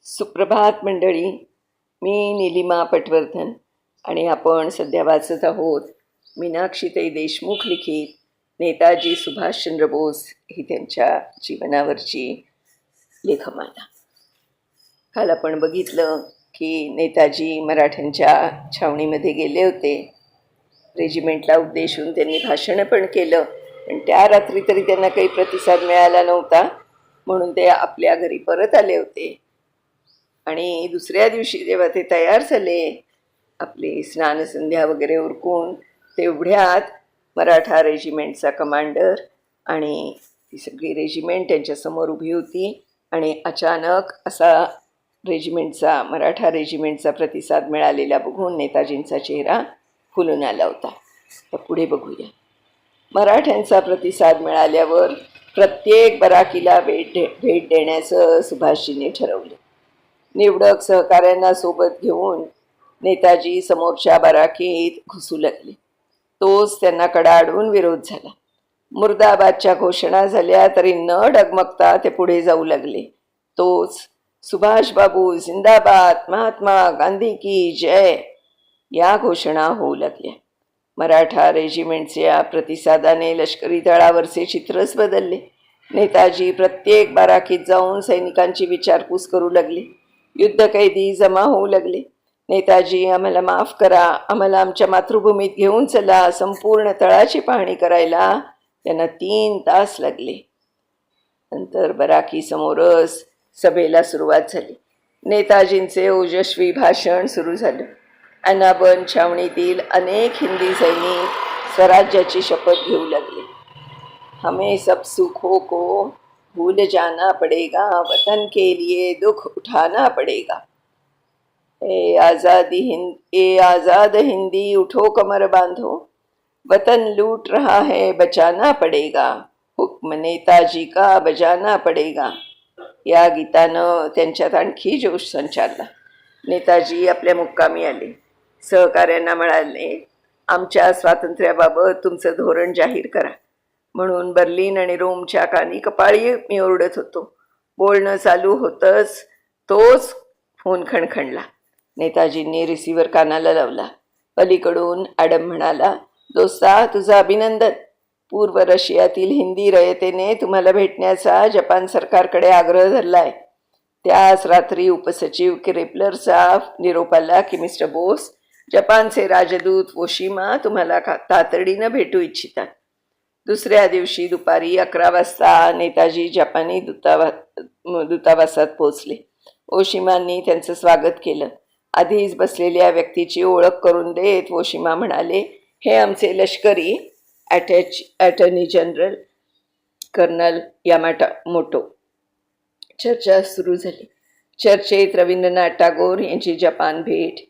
सुप्रभात मंडळी. मी निलिमा पटवर्धन आणि आपण सध्या वाचत आहोत मीनाक्षीताई देशमुख लिखित नेताजी सुभाषचंद्र बोस ही त्यांच्या जीवनावरची लेखमाला. काल आपण बघितलं की नेताजी मराठ्यांच्या छावणीमध्ये गेले होते. रेजिमेंटला उद्देशून त्यांनी भाषणं पण केलं, पण त्या रात्री तरी त्यांना काही प्रतिसाद मिळाला नव्हता, म्हणून ते आपल्या घरी परत आले होते. आणि दुसऱ्या दिवशी जेव्हा ते तयार झाले, आपली स्नानसंध्या वगैरे उरकून, तेवढ्यात मराठा रेजिमेंटचा कमांडर आणि ती सगळी रेजिमेंट त्यांच्यासमोर उभी होती. आणि अचानक असा मराठा रेजिमेंटचा प्रतिसाद मिळालेला बघून नेताजींचा चेहरा फुलून आला होता. तर पुढे बघूया. मराठ्यांचा प्रतिसाद मिळाल्यावर प्रत्येक बराकीला भेट देण्याचं सुभाषजींनी ठरवलं. निवडक सहकाऱ्यांना सोबत घेऊन नेताजी समोरच्या बराकीत घुसू लागले. तोच त्यांना कडाडून विरोध झाला. मुर्दाबादच्या घोषणा झाल्या तरी न डगमगता ते पुढे जाऊ लागले. तोच सुभाषबाबू जिंदाबाद, महात्मा गांधी की जय या घोषणा होऊ लागल्या. मराठा रेजिमेंटच्या प्रतिसादाने लष्करी तळावरचे चित्रच बदलले. नेताजी प्रत्येक बाराकीत जाऊन सैनिकांची विचारपूस करू लागले. युद्धकैदी जमा होऊ लागले. नेताजी, आम्हाला माफ करा, आम्हाला आमच्या मातृभूमीत घेऊन चला. संपूर्ण तळाची पाहणी करायला त्यांना 3 तास लागले. नंतर बराकी समोरच सभेला सुरुवात झाली. नेताजींचे ओजस्वी भाषण सुरू झालं. अनाबन छावणीतील अनेक हिंदी सैनिक स्वराज्याची शपथ घेऊ लागले. हमें सब सुखों को भूल जाना पड़ेगा, वतन के लिए दुख उठाना पड़ेगा. ए आज़ाद हिंदी उठो कमर बांधो, वतन लूट रहा है बचाना पड़ेगा, हुक्म नेताजी का बजाना पड़ेगा. या गीतानं त्यांच्यात आणखी जोश संचारला. नेताजी आपल्या मुक्कामी आले. सहकाऱ्यांना म्हणाले, आमच्या स्वातंत्र्याबाबत तुमचं धोरण जाहीर करा. म्हणून बर्लिन आणि रोमच्या कानी कपाळी मी ओरडत होतो. बोलणं चालू होतंच तोच फोन खणखणला. नेताजींनी रिसिव्हर कानाला लावला. पलीकडून ॲडम म्हणाला, दोस्ता, तुझं अभिनंदन. पूर्व रशियातील हिंदी रयतेने तुम्हाला भेटण्याचा जपान सरकारकडे आग्रह धरलाय. त्याच रात्री उपसचिव क्रेपलरचा निरोप आला की मिस्टर बोस, जपानचे राजदूत वोशिमा तुम्हाला तातडीनं भेटू इच्छितात. दुसऱ्या दिवशी दुपारी 11 वाजता नेताजी जपानी दूतावासात पोहोचले. ओशिमांनी त्यांचं स्वागत केलं. आधीच बसलेल्या व्यक्तीची ओळख करून देत ओशिमा म्हणाले, हे आमचे लष्करी अटर्नी जनरल कर्नल यामामोटो. चर्चा सुरू झाली. चर्चेत रवींद्रनाथ टागोर यांची जपान भेट,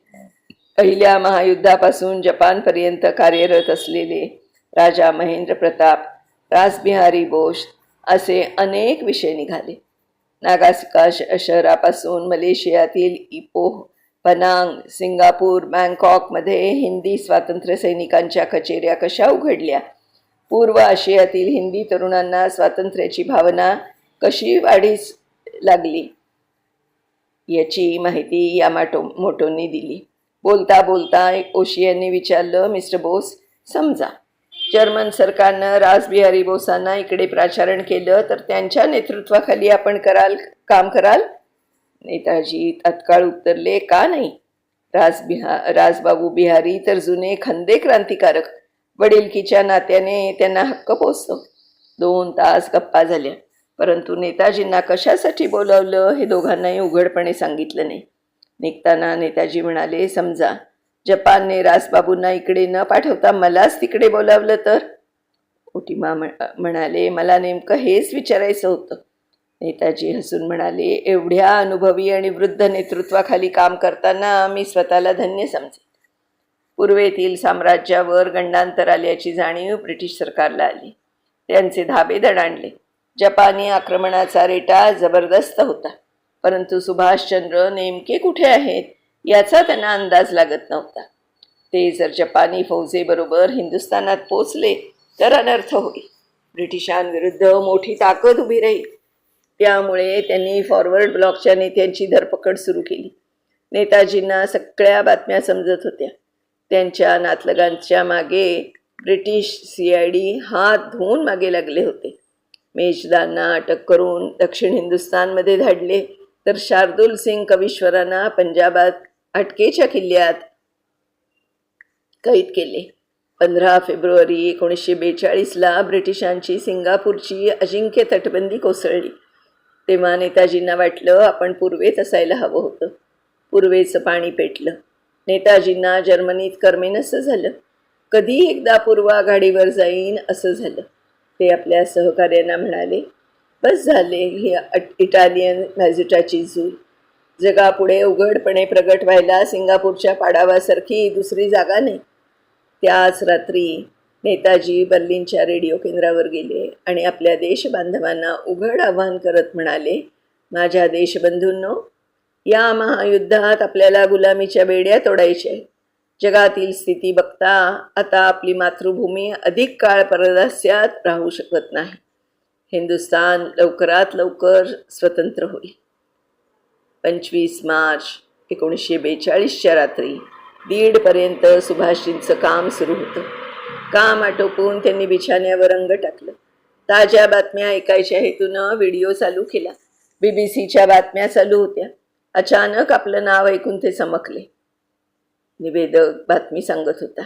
पहिल्या महायुद्धापासून जपानपर्यंत कार्यरत असलेले राजा महेंद्र प्रताप, रासबिहारी बोस असे अनेक विषय निघाले. नागासाकी शहरापासून मलेशियातील इपोह, पनांग, सिंगापूर, बँकॉकमध्ये हिंदी स्वातंत्र्य सैनिकांच्या कचेऱ्या कशा उघडल्या, पूर्व आशियातील हिंदी तरुणांना स्वातंत्र्याची भावना कशी वाढीस लागली, याची माहिती यामामोटोंनी दिली. बोलता बोलता एक ओशियाने विचारलं, मिस्टर बोस, समजा जर्मन सरकारनं रासबिहारी बोसांना इकडे प्राचारण केलं तर त्यांच्या नेतृत्वाखाली आपण काम कराल? नेताजी तत्काळ उत्तरले, का नाही. रासबाबू बिहारी तर जुने खंदे क्रांतिकारक, वडिलकीच्या नात्याने त्यांना हक्क पोचतो. 2 तास गप्पा झाल्या, परंतु नेताजींना कशासाठी बोलावलं हे दोघांनाही उघडपणे सांगितलं नाही. निघताना नेताजी म्हणाले, समजा जपानने रासबाबूंना इकडे न पाठवता मलाच तिकडे बोलावलं तर? ओशिमा म्हणाले, मला नेमकं हेच विचारायचं होतं. नेताजी हसून म्हणाले, एवढ्या अनुभवी आणि वृद्ध नेतृत्वाखाली काम करताना मी स्वतःला धन्य समजेन. पूर्वेतील साम्राज्यावर गंडांतर आल्याची जाणीव ब्रिटिश सरकारला आली. त्यांचे धाबे दणाणले. जपानी आक्रमणाचा रेटा जबरदस्त होता, परंतु सुभाषचंद्र नेमके कुठे आहेत याचा त्यांना अंदाज लागत नव्हता. ते जर जपानी फौजेबरोबर हिंदुस्थानात पोचले तर अनर्थ होईल. ब्रिटिशांविरुद्ध मोठी ताकद उभी राहील. त्यामुळे त्यांनी फॉरवर्ड ब्लॉकच्या नेत्यांची धरपकड सुरू केली. नेताजींना सगळ्या बातम्या समजत होत्या. त्यांच्या नातलगांच्या मागे ब्रिटिश CID हात धुवून मागे लागले होते. मेजदांना अटक करून दक्षिण हिंदुस्थानमध्ये धाडले, तर शार्दुल सिंग कवीश्वरांना पंजाबात अटकेच्या किल्ल्यात कैद केले. 15 फेब्रुवारी 1942ला ब्रिटिशांची सिंगापूरची अजिंक्य तटबंदी कोसळली. तेव्हा नेताजींना वाटलं आपण पूर्वेत असायला हवं होतं. पूर्वेचं पाणी पेटलं. नेताजींना जर्मनीत करमेनसं झालं. कधी एकदा पूर्व आघाडीवर जाईन असं झालं. ते आपल्या सहकार्यांना म्हणाले, बस झाले ही इटालियन मॅझुटाची झूल. जगापुढे उघडपणे प्रगट व्हायला सिंगापूरच्या पाडावासारखी दुसरी जागा नाही. त्याच रात्री नेताजी बर्लिनच्या रेडिओ केंद्रावर गेले आणि आपल्या देशबांधवांना उघड आवाहन करत म्हणाले, माझ्या देशबंधूंनो, या महायुद्धात आपल्याला गुलामीच्या बेड्या तोडायच्या आहेत. जगातील स्थिती बघता आता आपली मातृभूमी अधिक काळ परदास्यात राहू शकत नाही. हिंदुस्थान लवकरात लवकर स्वतंत्र होईल. 25 मार्च 1942च्या रात्री 1:30पर्यंत सुभाषजींचं काम सुरू होतं. काम आटोपून त्यांनी बिछाण्यावर अंग टाकलं. ताज्या बातम्या ऐकायच्या हेतूनं व्हिडिओ चालू केला. BBCच्या बातम्या चालू होत्या. अचानक आपलं नाव ऐकून ते चमकले. निवेदक बातमी सांगत होता,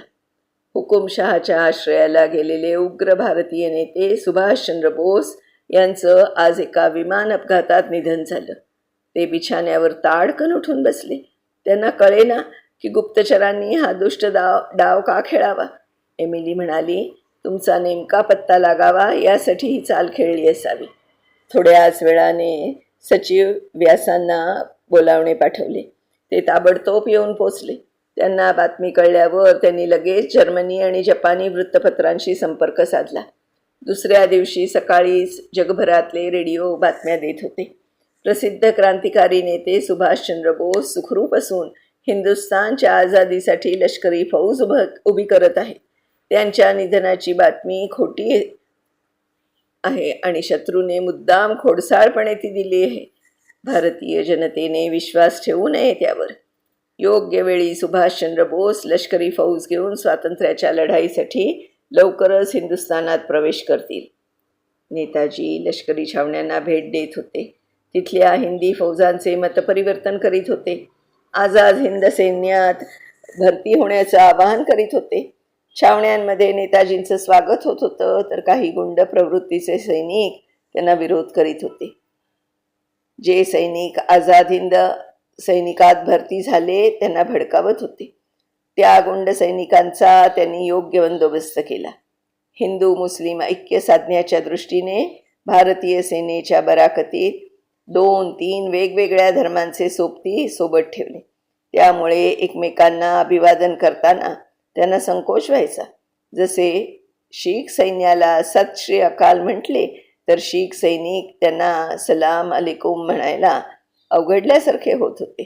हुकुमशहाच्या आश्रयाला गेलेले उग्र भारतीय नेते सुभाषचंद्र बोस यांचं आज एका विमान अपघातात निधन झालं. ते बिछाण्यावर ताडकन उठून बसले. त्यांना कळेना की गुप्तचरांनी हा दुष्ट डाव का खेळावा. एमिली म्हणाली, तुमचा नेमका पत्ता लागावा यासाठी ही चाल खेळली असावी. थोड्याच वेळाने सचिव व्यासांना बोलावणे पाठवले. ते ताबडतोब येऊन पोचले. त्यांना बातमी कळल्यावर त्यांनी लगेच जर्मनी आणि जपानी वृत्तपत्रांशी संपर्क साधला. दुसऱ्या दिवशी सकाळीच जगभरातले रेडिओ बातम्या देत होते. प्रसिद्ध क्रांतिकारी नेते सुभाषचंद्र बोस सुखरूप असून हिंदुस्थानच्या आझादीसाठी लष्करी फौज उभी करत आहे. त्यांच्या निधनाची बातमी खोटी आहे आणि शत्रूने मुद्दाम खोडसाळपणे ती दिली आहे. भारतीय जनतेने विश्वास ठेवू नये त्यावर. योग्य वेळी सुभाषचंद्र बोस लष्करी फौज घेऊन स्वातंत्र्याच्या लढाईसाठी लवकरच हिंदुस्थानात प्रवेश करतील. नेताजी लष्करी छावण्यांना भेट देत होते. तिथल्या हिंदी फौजांचे मतपरिवर्तन करीत होते. आझाद हिंद सैन्यात भरती होण्याचं आवाहन करीत होते. छावण्यांमध्ये नेताजींचं स्वागत होत होतं, तर काही गुंड प्रवृत्तीचे सैनिक त्यांना विरोध करीत होते. जे सैनिक आझाद हिंद सैनिकात भरती झाले त्यांना भडकावत होते. त्या गुंड सैनिकांचा त्यांनी योग्य बंदोबस्त केला. हिंदू मुस्लिम ऐक्य साधण्याच्या दृष्टीने भारतीय सेनेच्या बराकतीत 2-3 वेगवेगळ्या धर्मांचे सोबती सोबत ठेवले. त्यामुळे एकमेकांना अभिवादन करताना त्यांना संकोच व्हायचा. जसे शीख सैन्याला सत श्री अकाल म्हटले, तर शीख सैनिक त्यांना सलाम अलेकुम म्हणायला अवघडल्यासारखे होत होते.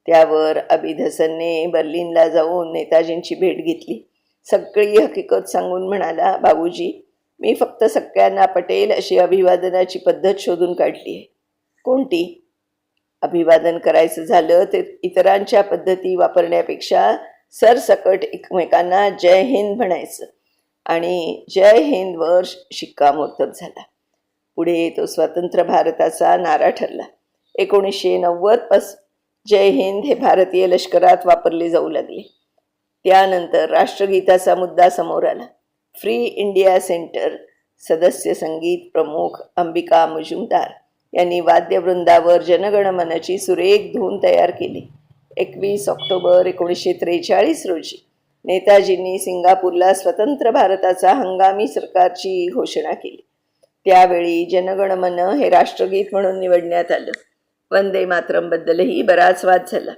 त्यावर अबिद हसनने बर्लिनला जाऊन नेताजींची भेट घेतली. सगळी हकीकत सांगून म्हणाला, बाबूजी, मी फक्त सगळ्यांना पटेल अशी अभिवादनाची पद्धत शोधून काढली आहे. कोणती? अभिवादन करायचं झालं तर इतरांच्या पद्धती वापरण्यापेक्षा सरसकट एकमेकांना जय हिंद म्हणायचं. आणि जय हिंदवर शिक्कामोर्तब झाला. पुढे तो स्वतंत्र भारताचा नारा ठरला. 1990 जय हिंद हे भारतीय लष्करात वापरले जाऊ लागले. त्यानंतर राष्ट्रगीताचा मुद्दा समोर आला. फ्री इंडिया सेंटर सदस्य संगीत प्रमुख अंबिका मुजुमदार यांनी वाद्यवृंदावर जनगणमनची सुरेख धून तयार केली. 21 ऑक्टोबर 1943 रोजी नेताजींनी सिंगापूरला स्वतंत्र भारताचा हंगामी सरकारची घोषणा केली. त्यावेळी जनगणमन हे राष्ट्रगीत म्हणून निवडण्यात आलं. वंदे मातरमबद्दलही बराच वाद झाला.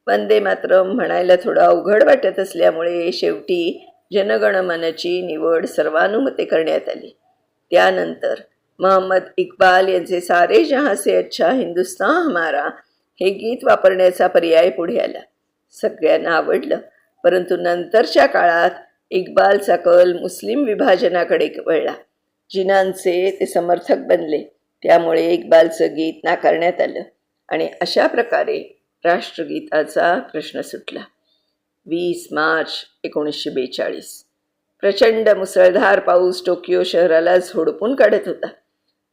वंदे मातरम म्हणायला थोडं अवघड वाटत असल्यामुळे शेवटी जनगणमनची निवड सर्वानुमते करण्यात आली. त्यानंतर मोहम्मद इक्बाल यांचे सारे जहां से अच्छा हिंदुस्तान हमारा हे गीत वापरण्याचा पर्याय पुढे आला. सगळ्यांना आवडलं, परंतु नंतरच्या काळात इक्बालचा कल मुस्लिम विभाजनाकडे वळला. जिनांचे ते समर्थक बनले. त्यामुळे इक्बालचं गीत नाकारण्यात आलं आणि अशा प्रकारे राष्ट्रगीताचा प्रश्न सुटला. 20 मार्च 1942 प्रचंड मुसळधार पाऊस टोकियो शहराला झोडपून काढत होता.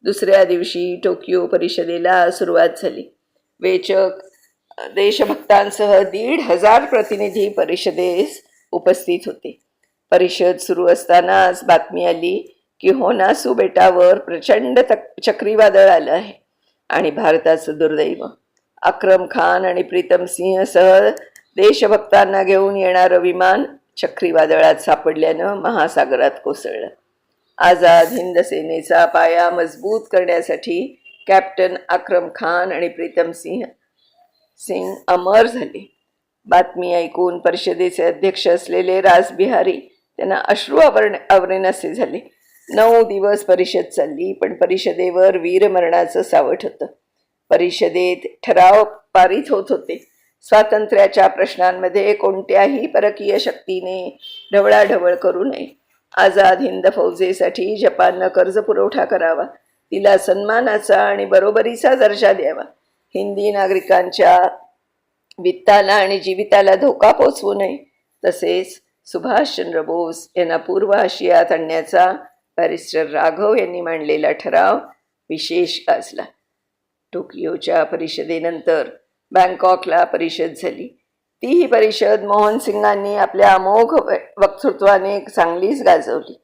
दुसऱ्या दिवशी टोकियो परिषदेला सुरुवात झाली. वेचक देशभक्तांसह 1,500 प्रतिनिधी परिषदेस उपस्थित होते. परिषद सुरू असतानाच बातमी आली की होनासू बेटावर प्रचंड चक्रीवादळ आलं आहे आणि भारताचं दुर्दैव, अक्रम खान आणि प्रीतम सिंहसह देशभक्तांना घेऊन येणारं विमान चक्रीवादळात सापडल्यानं महासागरात कोसळलं. आझाद हिंद सेनेचा पाया मजबूत करण्यासाठी कॅप्टन अक्रम खान आणि प्रीतम सिंग अमर झाले. बातमी ऐकून परिषदेचे अध्यक्ष असलेले रासबिहारी त्यांना अश्रू आवरेनासे झाले. 9 दिवस परिषद चालली, पण परिषदेवर वीरमरणाचं सावट होतं. परिषदेत ठराव पारित होत होते. स्वातंत्र्याच्या प्रश्नांमध्ये कोणत्याही परकीय शक्तीने ढवळाढवळ करू नये. आझाद हिंद फौजेसाठी जपाननं कर्ज पुरवठा करावा, तिला सन्मानाचा आणि बरोबरीचा दर्जा द्यावा, हिंदी नागरिकांच्या वित्ताला आणि जीविताला धोका पोचवू नये, तसेच सुभाषचंद्र बोस यांना पूर्व आशियात आणण्याचा बॅरिस्टर राघव यांनी मांडलेला ठराव विशेष गाजला. टोकियोच्या परिषदेनंतर बँकॉकला परिषद झाली. तीही परिषद मोहन सिंगांनी आपल्या अमोघ वक्तृत्वाने चांगलीच गाजवली.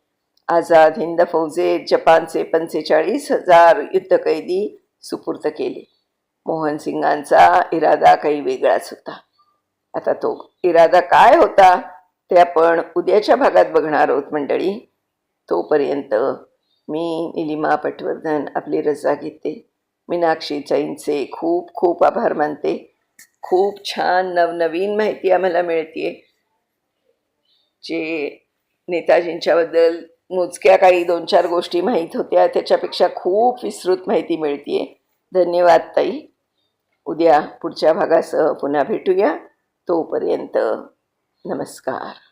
आझाद हिंद फौजेत जपानचे 45,000 युद्धकैदी सुपूर्द केले. मोहन सिंगांचा इरादा काही वेगळाच होता. आता तो इरादा काय होता ते आपण उद्याच्या भागात बघणार आहोत मंडळी. तोपर्यंत मी निलिमा पटवर्धन आपली रजा घेते. मीनाक्षी चैनचे खूप खूप आभार मानते. खूप छान नवनवीन माहिती आम्हाला मिळते, जे नेताजींच्याबद्दल मोजक्या काही 2-4 गोष्टी माहीत होत्या त्याच्यापेक्षा खूप विस्तृत माहिती मिळते. धन्यवाद ताई. उद्या पुढच्या भागासह पुन्हा भेटूया. तोपर्यंत नमस्कार.